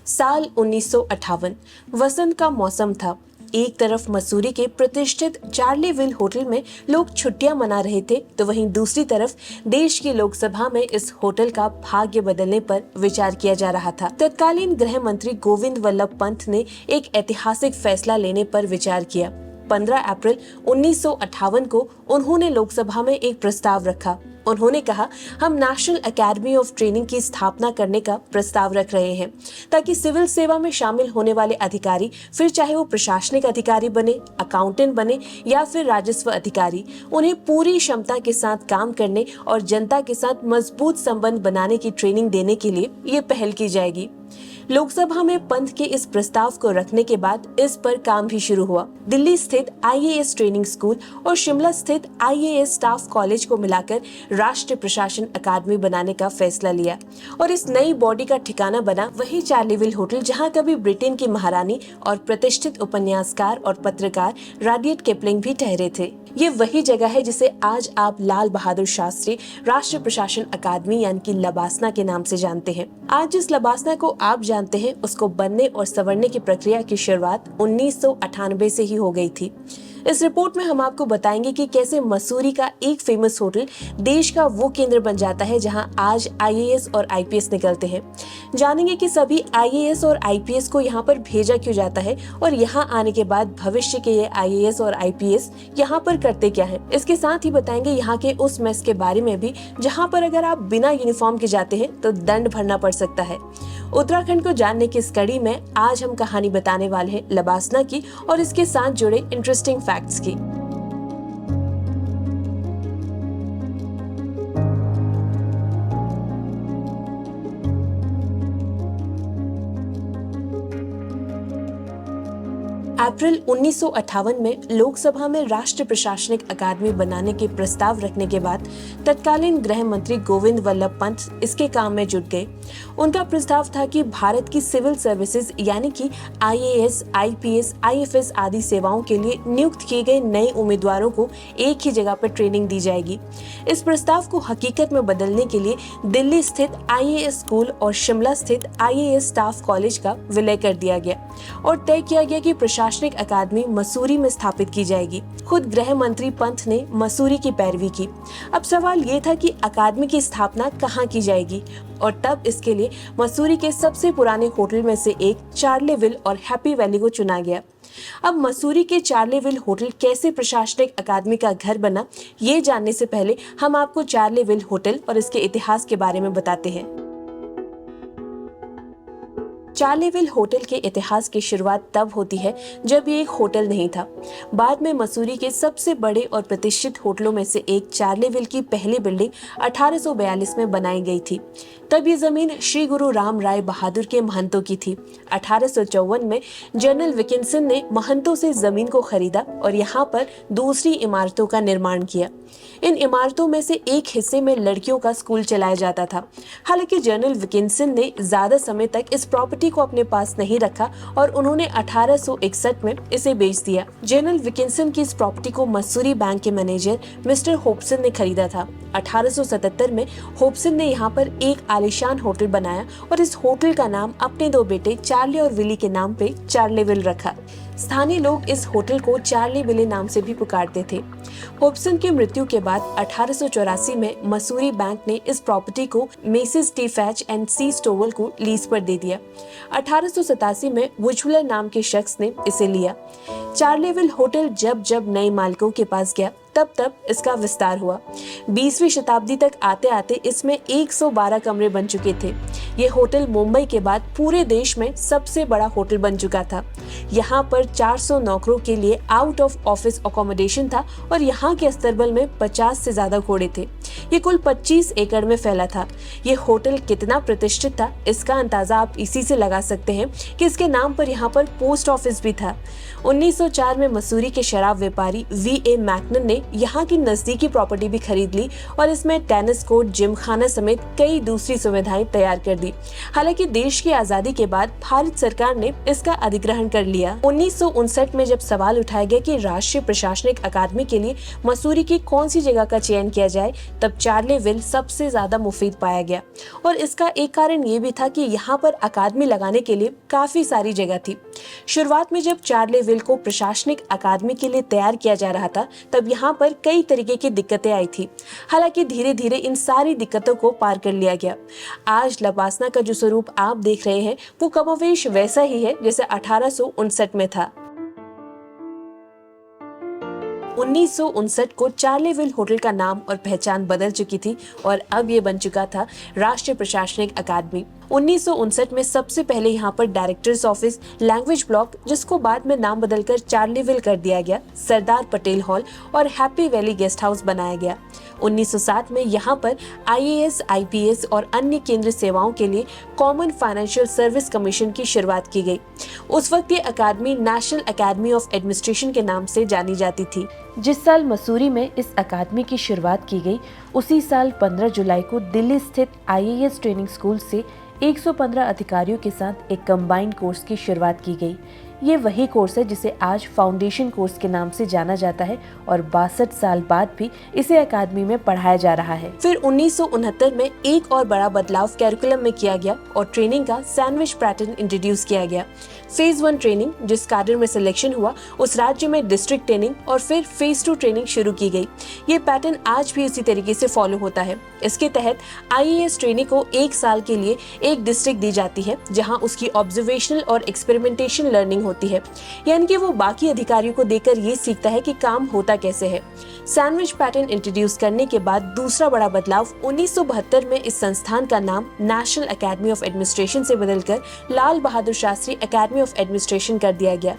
साल 1958 वसंत का मौसम था। एक तरफ मसूरी के प्रतिष्ठित चार्लीविल होटल में लोग छुट्टियां मना रहे थे, तो वहीं दूसरी तरफ देश की लोकसभा में इस होटल का भाग्य बदलने पर विचार किया जा रहा था। तत्कालीन गृह मंत्री गोविंद वल्लभ पंत ने एक ऐतिहासिक फैसला लेने पर विचार किया। 15 अप्रैल 1958 को उन्होंने लोकसभा में एक प्रस्ताव रखा। उन्होंने कहा, हम नेशनल एकेडमी ऑफ ट्रेनिंग की स्थापना करने का प्रस्ताव रख रहे हैं, ताकि सिविल सेवा में शामिल होने वाले अधिकारी, फिर चाहे वो प्रशासनिक अधिकारी बने, अकाउंटेंट बने या फिर राजस्व अधिकारी, उन्हें पूरी क्षमता के साथ काम करने और जनता के साथ मजबूत संबंध बनाने की ट्रेनिंग देने के लिए ये पहल की जाएगी। लोकसभा में पंत के इस प्रस्ताव को रखने के बाद इस पर काम भी शुरू हुआ। दिल्ली स्थित आईएएस ट्रेनिंग स्कूल और शिमला स्थित आईएएस स्टाफ कॉलेज को मिलाकर राष्ट्रीय प्रशासन अकादमी बनाने का फैसला लिया और इस नई बॉडी का ठिकाना बना वही चार्लीविल होटल, जहां कभी ब्रिटेन की महारानी और प्रतिष्ठित उपन्यासकार और पत्रकार रुडयार्ड किपलिंग भी ठहरे थे। ये वही जगह है जिसे आज आप लाल बहादुर शास्त्री राष्ट्रीय प्रशासन अकादमी यानी कि लबासना के नाम से जानते हैं। आज जिस लबासना को आप जानते हैं, उसको बनने और संवरने की प्रक्रिया की शुरुआत 1998 से ही हो गई थी। इस रिपोर्ट में हम आपको बताएंगे कि कैसे मसूरी का एक फेमस होटल देश का वो केंद्र बन जाता है जहां आज आईएएस और आईपीएस निकलते हैं। जानेंगे कि सभी आईएएस और आईपीएस को यहां पर भेजा क्यों जाता है और यहां आने के बाद भविष्य के ये आईएएस और आईपीएस यहां पर करते क्या है। इसके साथ ही बताएंगे यहाँ के उस मेस के बारे में भी जहाँ पर अगर आप बिना यूनिफॉर्म के जाते हैं तो दंड भरना पड़ सकता है। उत्तराखंड को जानने की इस कड़ी में आज हम कहानी बताने वाले हैं लबासना की और इसके साथ जुड़े इंटरेस्टिंग फैक्ट्स की। अप्रैल 1958 में लोकसभा में राष्ट्रीय प्रशासनिक अकादमी बनाने के प्रस्ताव रखने के बाद तत्कालीन गृह मंत्री गोविंद वल्लभ पंत इसके काम में जुट गए। उनका प्रस्ताव था कि भारत की सिविल सर्विसेज यानी कि आईएएस, आईपीएस, आईएफएस आदि सेवाओं के लिए नियुक्त किए गए नए उम्मीदवारों को एक ही जगह पर ट्रेनिंग दी जाएगी। इस प्रस्ताव को हकीकत में बदलने के लिए दिल्ली स्थित आईएएस स्कूल और शिमला स्थित आईएएस स्टाफ कॉलेज का विलय कर दिया गया और तय किया गया कि प्रशासनिक अकादमी मसूरी में स्थापित की जाएगी। खुद गृह मंत्री पंत ने मसूरी की पैरवी की। अब सवाल ये था कि अकादमी की स्थापना कहाँ की जाएगी और तब इसके लिए मसूरी के सबसे पुराने होटल में से एक चार्लीविल और हैप्पी वैली को चुना गया। अब मसूरी के चार्लीविल होटल कैसे प्रशासनिक अकादमी का घर बना, ये जानने से पहले हम आपको चार्लीविल होटल और इसके इतिहास के बारे में बताते हैं। चार्लीविल होटल के इतिहास की शुरुआत तब होती है जब ये एक होटल नहीं था। बाद में मसूरी के सबसे बड़े और प्रतिष्ठित होटलों में से एक चार्लीविल की पहली बिल्डिंग 1842 में बनाई गई थी। तब ये जमीन श्री गुरु राम राय बहादुर के महंतों की थी। 1854 में जनरल विकिंसन ने महंतों से जमीन को खरीदा और यहाँ पर दूसरी इमारतों का निर्माण किया। इन इमारतों में से एक हिस्से में लड़कियों का स्कूल चलाया जाता था। हालांकि जनरल विकिंसन ने ज्यादा समय तक इस प्रॉपर्टी को अपने पास नहीं रखा और उन्होंने 1861 में इसे बेच दिया। जनरल विकिंसन की इस प्रॉपर्टी को मसूरी बैंक के मैनेजर मिस्टर होप्सन ने खरीदा था। 1877 में होप्सन ने यहाँ पर एक आलीशान होटल बनाया और इस होटल का नाम अपने दो बेटे चार्ली और विली के नाम पे चार्लीविल रखा। स्थानीय लोग इस होटल को चार्ली विले नाम से भी पुकारते थे। होप्सन की मृत्यु के बाद 1884 में मसूरी बैंक ने इस प्रॉपर्टी को मिसेस टी फैच एंड सी स्टोवल को लीज पर दे दिया। 1887 में वुचुलर नाम के शख्स ने इसे लिया। चार्लीविल होटल जब जब नए मालिकों के पास गया तब तब इसका विस्तार हुआ। 20वीं शताब्दी तक आते आते इसमें 112 कमरे बन चुके थे। ये होटल मुंबई के बाद पूरे देश में सबसे बड़ा होटल बन चुका था। यहाँ पर 400 नौकरों के लिए आउट ऑफ ऑफिस अकोमोडेशन था और यहाँ के अस्तरबल में 50 से ज्यादा घोड़े थे। ये कुल 25 एकड़ में फैला था। ये होटल कितना प्रतिष्ठित था, इसका अंदाजा आप इसी से लगा सकते हैं कि इसके नाम पर यहाँ पर पोस्ट ऑफिस भी था। 1904 में मसूरी के शराब व्यापारी वी.ए. मैकनन ने यहाँ की नजदीकी प्रॉपर्टी भी खरीद ली और इसमें टेनिस कोर्ट, जिम खाना समेत कई दूसरी सुविधाएं तैयार कर दी। हालांकि देश की आजादी के बाद भारत सरकार ने इसका अधिग्रहण कर लिया। 1959 में जब सवाल उठाया गया कि राष्ट्रीय प्रशासनिक अकादमी के लिए मसूरी की कौन सी जगह का चयन किया जाए, तब चार्लेविल सबसे ज्यादा मुफीद पाया गया। और इसका एक कारण ये भी था कि यहाँ पर अकादमी लगाने के लिए काफी सारी जगह थी। शुरुआत में जब चार्लेविल को प्रशासनिक अकादमी के लिए तैयार किया जा रहा था, तब यहाँ पर कई तरीके की दिक्कतें आई थी। हालांकि धीरे धीरे इन सारी दिक्कतों को पार कर लिया गया। आज लबासना का जो स्वरूप आप देख रहे हैं वो कमोवेश वैसा ही है जैसे 1859 में था। 1959 को चार्लेविल होटल का नाम और पहचान बदल चुकी थी और अब ये बन चुका था राष्ट्रीय प्रशासनिक अकादमी। 1959 में सबसे पहले यहाँ पर डायरेक्टर्स ऑफिस, लैंग्वेज ब्लॉक, जिसको बाद में नाम बदलकर चार्लेविल कर दिया गया, सरदार पटेल हॉल और हैप्पी वैली गेस्ट हाउस बनाया गया। 1960 में यहाँ पर IAS, IPS और अन्य केंद्रीय सेवाओं के लिए कॉमन फाइनेंशियल सर्विस कमीशन की शुरुआत की गई। उस वक्त ये अकादमी नेशनल अकेडमी ऑफ एडमिनिस्ट्रेशन के नाम से जानी जाती थी। जिस साल मसूरी में इस अकादमी की शुरुआत की गई, उसी साल 15 जुलाई को दिल्ली स्थित IAS ट्रेनिंग स्कूल से 115 अधिकारियों के साथ एक कंबाइंड कोर्स की शुरुआत की गई। ये वही कोर्स है जिसे आज फाउंडेशन कोर्स के नाम से जाना जाता है और 62 साल बाद भी इसे अकादमी में पढ़ाया जा रहा है। फिर 1969 में एक और बड़ा बदलाव कैरिकुलम में किया गया और ट्रेनिंग का सैंडविच पैटर्न इंट्रोड्यूस किया गया। फेज 1 ट्रेनिंग, जिस कैडर में सिलेक्शन हुआ, उस राज्य में डिस्ट्रिक्ट ट्रेनिंग और फिर फेज 2 ट्रेनिंग शुरू की गई। ये पैटर्न आज भी उसी तरीके से फॉलो होता है। इसके तहत IAS ट्रेनी को 1 साल के लिए एक डिस्ट्रिक्ट दी जाती है जहाँ उसकी ऑब्जर्वेशनल और एक्सपेरिमेंटेशन लर्निंग होती है, यानी कि वो बाकी अधिकारियों को देकर ये सीखता है कि काम होता कैसे है। सैंडविच पैटर्न इंट्रोड्यूस करने के बाद दूसरा बड़ा बदलाव 1972 में इस संस्थान का नाम नेशनल अकेडमी ऑफ एडमिनिस्ट्रेशन से बदलकर लाल Bahadur Shastri academy of administration कर दिया गया।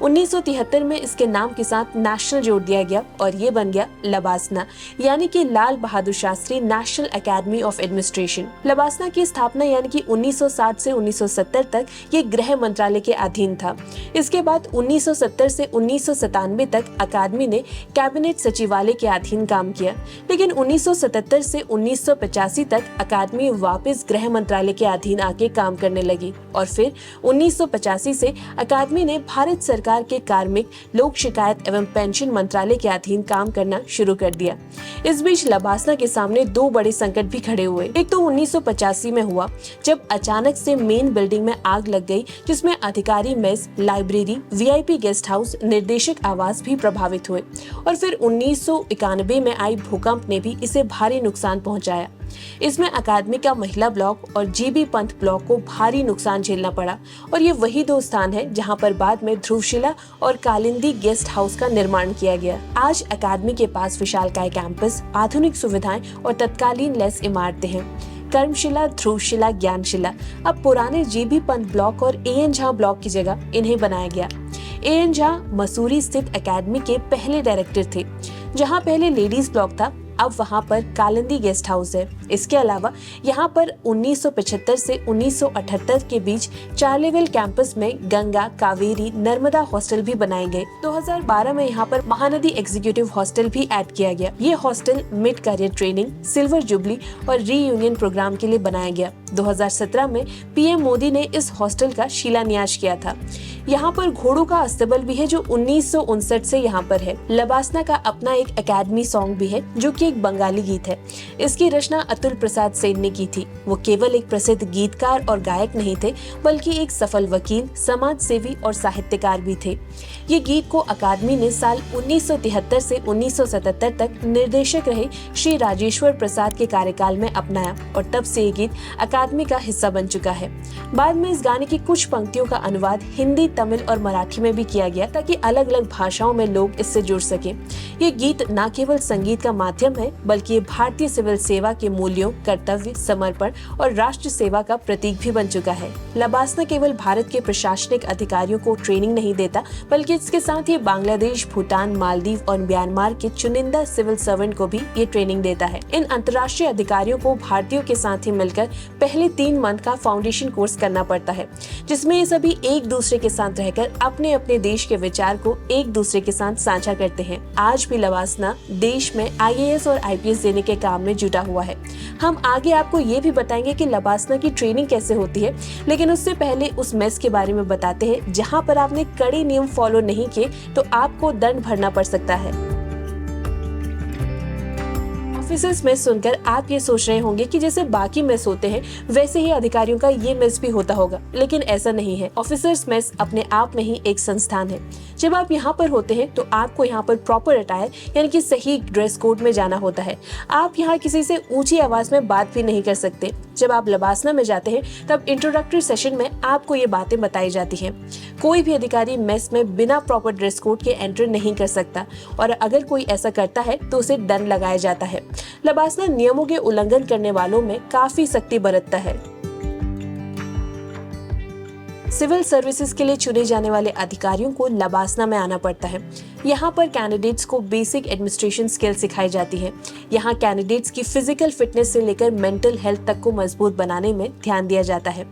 1973 में इसके नाम के साथ नेशनल जोड़ दिया गया और ये बन गया लबासना, यानी कि Lal Bahadur Shastri national academy of administration. LBSNAA की स्थापना यानी कि 1960 से 1970 तक ये गृह मंत्रालय के अधीन था। इसके बाद 1970 से 1997 तक अकादमी ने कैबिनेट सचिवालय के अधीन काम किया, लेकिन 1977 से 1985 तक अकादमी वापस गृह मंत्रालय के अधीन आके काम करने लगी और फिर 1985 से अकादमी ने भारत सरकार के कार्मिक, लोक शिकायत एवं पेंशन मंत्रालय के अधीन काम करना शुरू कर दिया। इस बीच लबासना के सामने 2 बड़े संकट भी खड़े हुए। एक तो 1985 में हुआ जब अचानक से मेन बिल्डिंग में आग लग गई, जिसमें अधिकारी mess, library, VIP guest house, निर्देशक आवास भी प्रभावित हुए। और फिर 1991 में आई भूकंप ने भी इसे भारी नुकसान पहुंचाया। इसमें अकादमी का महिला ब्लॉक और GB पंथ ब्लॉक को भारी नुकसान झेलना पड़ा और ये वही 2 स्थान है जहां पर बाद में ध्रुवशिला और कालिंदी गेस्ट हाउस का निर्माण किया गया। आज अकादमी के पास विशालकाय कैंपस, आधुनिक सुविधाएं और तत्कालीन लैस इमारतें हैं। कर्मशिला, ध्रुवशिला, ज्ञानशिला अब पुराने GB पंथ ब्लॉक और AN झा ब्लॉक की जगह इन्हें बनाया गया। AN झा मसूरी स्थित अकादमी के पहले डायरेक्टर थे। जहां पहले लेडीज ब्लॉक था, अब वहां पर कालिंदी गेस्ट हाउस है। इसके अलावा यहाँ पर 1975 से 1978 के बीच चार्लेविल कैंपस में गंगा, कावेरी, नर्मदा हॉस्टल भी बनाए गए। 2012 में यहाँ पर महानदी एग्जीक्यूटिव हॉस्टल भी ऐड किया गया। ये hostel mid career training, silver jubilee और रीयूनियन प्रोग्राम के लिए बनाया गया। 2017 में PM मोदी ने इस हॉस्टल का शिलान्यास किया था। यहाँ पर घोड़ों का अस्तबल भी है जो 1959 से यहाँ पर है। लबासना का अपना एक अकेडमी सॉन्ग भी है जो कि एक बंगाली गीत है। इसकी रचना अतुल प्रसाद सेन ने की थी। वो केवल एक प्रसिद्ध गीतकार और गायक नहीं थे, बल्कि एक सफल वकील, समाज सेवी और साहित्यकार भी थे। ये गीत को अकादमी ने साल 1973 से 1977 तक निर्देशक रहे श्री राजेश्वर प्रसाद के कार्यकाल में अपनाया और तब से ये गीत अकादमी का हिस्सा बन चुका है। बाद में इस गाने की कुछ पंक्तियों का अनुवाद हिंदी, तमिल और मराठी में भी किया गया ताकि अलग अलग भाषाओं में लोग इससे जुड़ सके। ये गीत न केवल संगीत का माध्यम है, बल्कि ये भारतीय सिविल सेवा के मूल्यों, कर्तव्य, समर्पण और राष्ट्र सेवा का प्रतीक भी बन चुका है। लबासना केवल भारत के प्रशासनिक अधिकारियों को ट्रेनिंग नहीं देता, बल्कि इसके साथ ही बांग्लादेश, भूटान, मालदीव और म्यांमार के चुनिंदा सिविल सर्वेंट को भी ये ट्रेनिंग देता है। इन अंतर्राष्ट्रीय अधिकारियों को भारतीयों के साथ ही मिलकर पहले 3 मंथ का फाउंडेशन कोर्स करना पड़ता है, जिसमें ये सभी एक दूसरे के साथ साथ रहकर अपने अपने देश के विचार को एक दूसरे के साथ साझा करते हैं। आज भी लवासना देश में IAS और IPS देने के काम में जुटा हुआ है। हम आगे आपको ये भी बताएंगे कि लवासना की ट्रेनिंग कैसे होती है, लेकिन उससे पहले उस मेस के बारे में बताते हैं जहाँ पर आपने कड़े नियम फॉलो नहीं किए तो आपको दंड भरना पड़ सकता है। ऑफिसर्स मेस सुनकर आप ये सोच रहे होंगे कि जैसे बाकी मेस होते हैं वैसे ही अधिकारियों का ये मेस भी होता होगा, लेकिन ऐसा नहीं है। ऑफिसर्स मेस अपने आप में ही एक संस्थान है। जब आप यहाँ पर होते हैं तो आपको यहाँ पर प्रॉपर अटायर यानी कि सही ड्रेस कोड में जाना होता है। आप यहाँ किसी से ऊंची आवाज में बात भी नहीं कर सकते। जब आप लवासना में जाते हैं तब इंट्रोडक्टरी सेशन में आपको ये बातें बताई जाती हैं। कोई भी अधिकारी मेस में बिना प्रॉपर ड्रेस कोड के एंटर नहीं कर सकता और अगर कोई ऐसा करता है तो उसे दंड लगाया जाता है। लवासना नियमों के उल्लंघन करने वालों में काफी सख्ती बरतता है। सिविल सर्विसेज के लिए चुने जाने वाले अधिकारियों को लवासना में आना पड़ता है। यहाँ पर कैंडिडेट्स को बेसिक एडमिनिस्ट्रेशन स्किल सिखाई जाती है। यहाँ कैंडिडेट्स की फिजिकल फिटनेस से लेकर मेंटल हेल्थ तक को मजबूत बनाने में ध्यान दिया जाता है।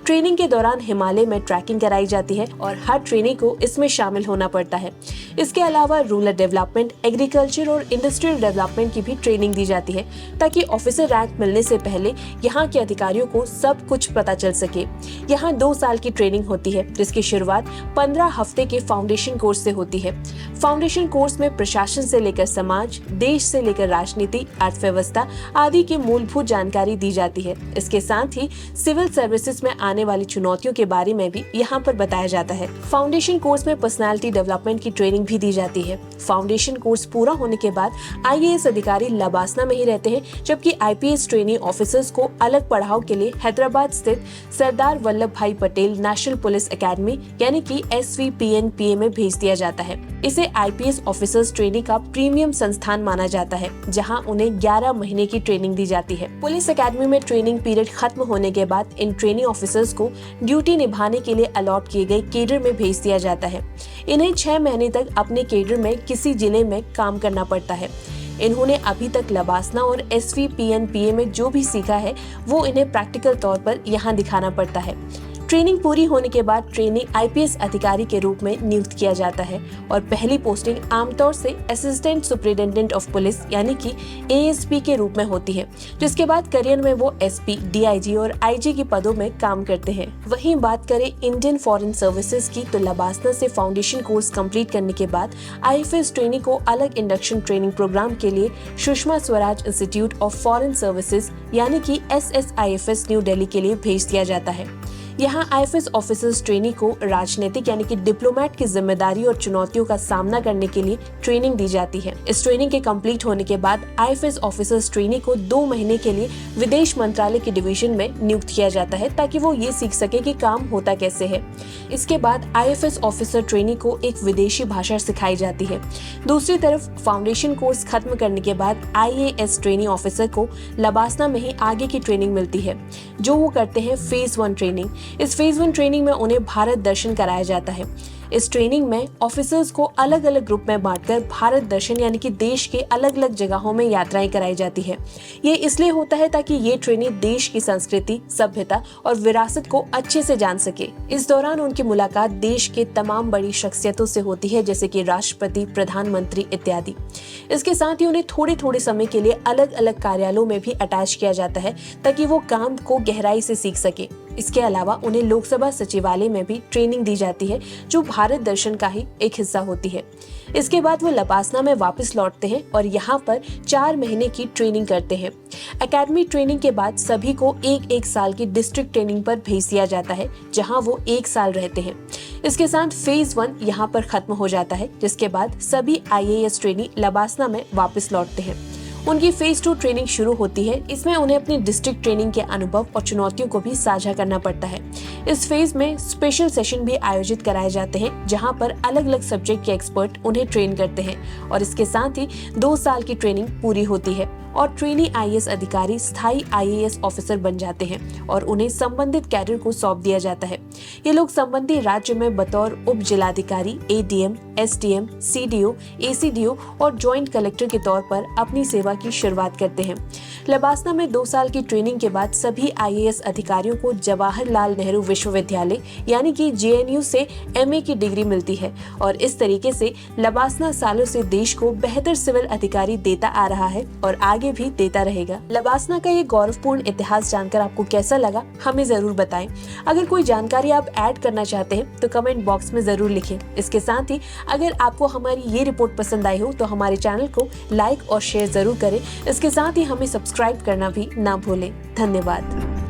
ट्रेनिंग के दौरान हिमालय में ट्रैकिंग कराई जाती है और हर ट्रेनी को इसमें शामिल होना पड़ता है। इसके अलावा रूरल डेवलपमेंट, एग्रीकल्चर और इंडस्ट्रियल डेवलपमेंट की भी ट्रेनिंग दी जाती है ताकि ऑफिसर रैंक मिलने से पहले यहाँ के अधिकारियों को सब कुछ पता चल सके। यहाँ 2 साल की ट्रेनिंग होती है जिसकी शुरुआत 15 हफ्ते के फाउंडेशन कोर्स से होती है। फाउंडेशन कोर्स में प्रशासन से लेकर समाज, देश से लेकर राजनीति, अर्थव्यवस्था आदि की मूलभूत जानकारी दी जाती है। इसके साथ ही सिविल सर्विसेज में आने वाली चुनौतियों के बारे में भी यहाँ पर बताया जाता है। फाउंडेशन कोर्स में पर्सनालिटी डेवलपमेंट की ट्रेनिंग भी दी जाती है। फाउंडेशन कोर्स पूरा होने के बाद IAS अधिकारी लवासना में ही रहते हैं, जबकि IPS ट्रेनी ऑफिसर्स को अलग पढ़ाव के लिए हैदराबाद स्थित सरदार वल्लभ भाई पटेल नेशनल पुलिस एकेडमी यानी कि SVPNPA में भेज दिया जाता है। इसे IPS ऑफिसर्स ट्रेनिंग का प्रीमियम संस्थान माना जाता है, जहां उन्हें 11 महीने की ट्रेनिंग दी जाती है। पुलिस एकेडमी में ट्रेनिंग पीरियड खत्म होने के बाद इन ट्रेनिंग ऑफिसर्स को ड्यूटी निभाने के लिए अलॉट किए गए केडर में भेज दिया जाता है। इन्हें 6 महीने तक अपने केडर में किसी जिले में काम करना पड़ता है। इन्होंने अभी तक लवासना और SVPNPA में जो भी सीखा है वो इन्हें प्रैक्टिकल तौर पर यहाँ दिखाना पड़ता है। ट्रेनिंग पूरी होने के बाद ट्रेनिंग IPS अधिकारी के रूप में नियुक्त किया जाता है और पहली पोस्टिंग आमतौर से असिस्टेंट सुपरिटेंडेंट ऑफ पुलिस यानी कि ASP के रूप में होती है, जिसके बाद करियर में वो SP, DIG और IG के पदों में काम करते हैं। वहीं बात करें इंडियन फॉरेन सर्विसेज की तो लवासना से फाउंडेशन कोर्स कंप्लीट करने के बाद IFS ट्रेनिंग को अलग इंडक्शन ट्रेनिंग प्रोग्राम के लिए Sushma Swaraj institute of foreign services यानी कि SSIFS न्यू दिल्ली के लिए भेज दिया जाता है। यहाँ IFS ऑफिसर्स ट्रेनी को राजनीतिक यानी कि डिप्लोमेट की जिम्मेदारी और चुनौतियों का सामना करने के लिए ट्रेनिंग दी जाती है। इस ट्रेनिंग के कंप्लीट होने के बाद IFS ऑफिसर्स ट्रेनी को 2 महीने के लिए विदेश मंत्रालय के डिवीजन में नियुक्त किया जाता है ताकि वो ये सीख सके कि काम होता कैसे है। इसके बाद IFS ऑफिसर ट्रेनी को एक विदेशी भाषा सिखाई जाती है। दूसरी तरफ फाउंडेशन कोर्स खत्म करने के बाद IAS ट्रेनी ऑफिसर को लवासना में ही आगे की ट्रेनिंग मिलती है, जो वो करते हैं फेज 1 ट्रेनिंग। इस फेज 1 ट्रेनिंग में उन्हें भारत दर्शन कराया जाता है। इस ट्रेनिंग में ऑफिसर्स को अलग अलग ग्रुप में बांटकर भारत दर्शन यानी कि देश के अलग अलग जगहों में यात्राएं कराई जाती है। ये इसलिए होता है ताकि ये ट्रेनी देश की संस्कृति, सभ्यता और विरासत को अच्छे से जान सके। इस दौरान उनकी मुलाकात देश के तमाम बड़ी शख्सियतों से होती है, जैसे कि राष्ट्रपति, प्रधानमंत्री इत्यादि। इसके साथ ही उन्हें थोड़े थोड़े समय के लिए अलग अलग कार्यालयों में भी अटैच किया जाता है ताकि वो काम को गहराई से सीख सके। इसके अलावा उन्हें लोकसभा सचिवालय में भी ट्रेनिंग दी जाती है, जो भारत दर्शन का ही एक हिस्सा होती है। इसके बाद वो लवासना में वापस लौटते हैं और यहाँ पर 4 महीने की ट्रेनिंग करते हैं। एकेडमी ट्रेनिंग के बाद सभी को एक साल की डिस्ट्रिक्ट ट्रेनिंग पर भेज दिया जाता है, जहाँ वो 1 साल रहते हैं। इसके साथ फेज 1 यहाँ पर खत्म हो जाता है, जिसके बाद सभी IAS ट्रेनी लवासना में वापस लौटते हैं। उनकी फेज 2 ट्रेनिंग शुरू होती है। इसमें उन्हें अपनी डिस्ट्रिक्ट ट्रेनिंग के अनुभव और चुनौतियों को भी साझा करना पड़ता है। इस फेज में स्पेशल सेशन भी आयोजित कराए जाते हैं, जहां पर अलग अलग सब्जेक्ट के एक्सपर्ट उन्हें ट्रेन करते हैं और इसके साथ ही 2 साल की ट्रेनिंग पूरी होती है और ट्रेनी आईएएस अधिकारी स्थायी आईएएस ऑफिसर बन जाते हैं और उन्हें संबंधित कैडर को सौंप दिया जाता है। ये लोग संबंधित राज्य में बतौर उप जिलाधिकारी, एडीएम, एसडीएम, सीडीओ, एसीडीओ और ज्वाइंट कलेक्टर के तौर पर अपनी सेवा की शुरुआत करते हैं। लबासना में 2 साल की ट्रेनिंग के बाद सभी आईएएस अधिकारियों को जवाहरलाल नेहरू विश्वविद्यालय यानी कि जेएनयू से एमए की डिग्री मिलती है और इस तरीके से लबासना सालों से देश को बेहतर सिविल अधिकारी देता आ रहा है और आगे भी देता रहेगा। लबासना का ये गौरवपूर्ण इतिहास जानकर आपको कैसा लगा, हमें जरूर बताएं। अगर कोई जानकारी आप ऐड करना चाहते हैं तो कमेंट बॉक्स में जरूर लिखें। इसके साथ ही अगर आपको हमारी ये रिपोर्ट पसंद आई हो तो हमारे चैनल को लाइक और शेयर जरूर करें। इसके साथ ही हमें सब्सक्राइब करना भी ना भूलें। धन्यवाद।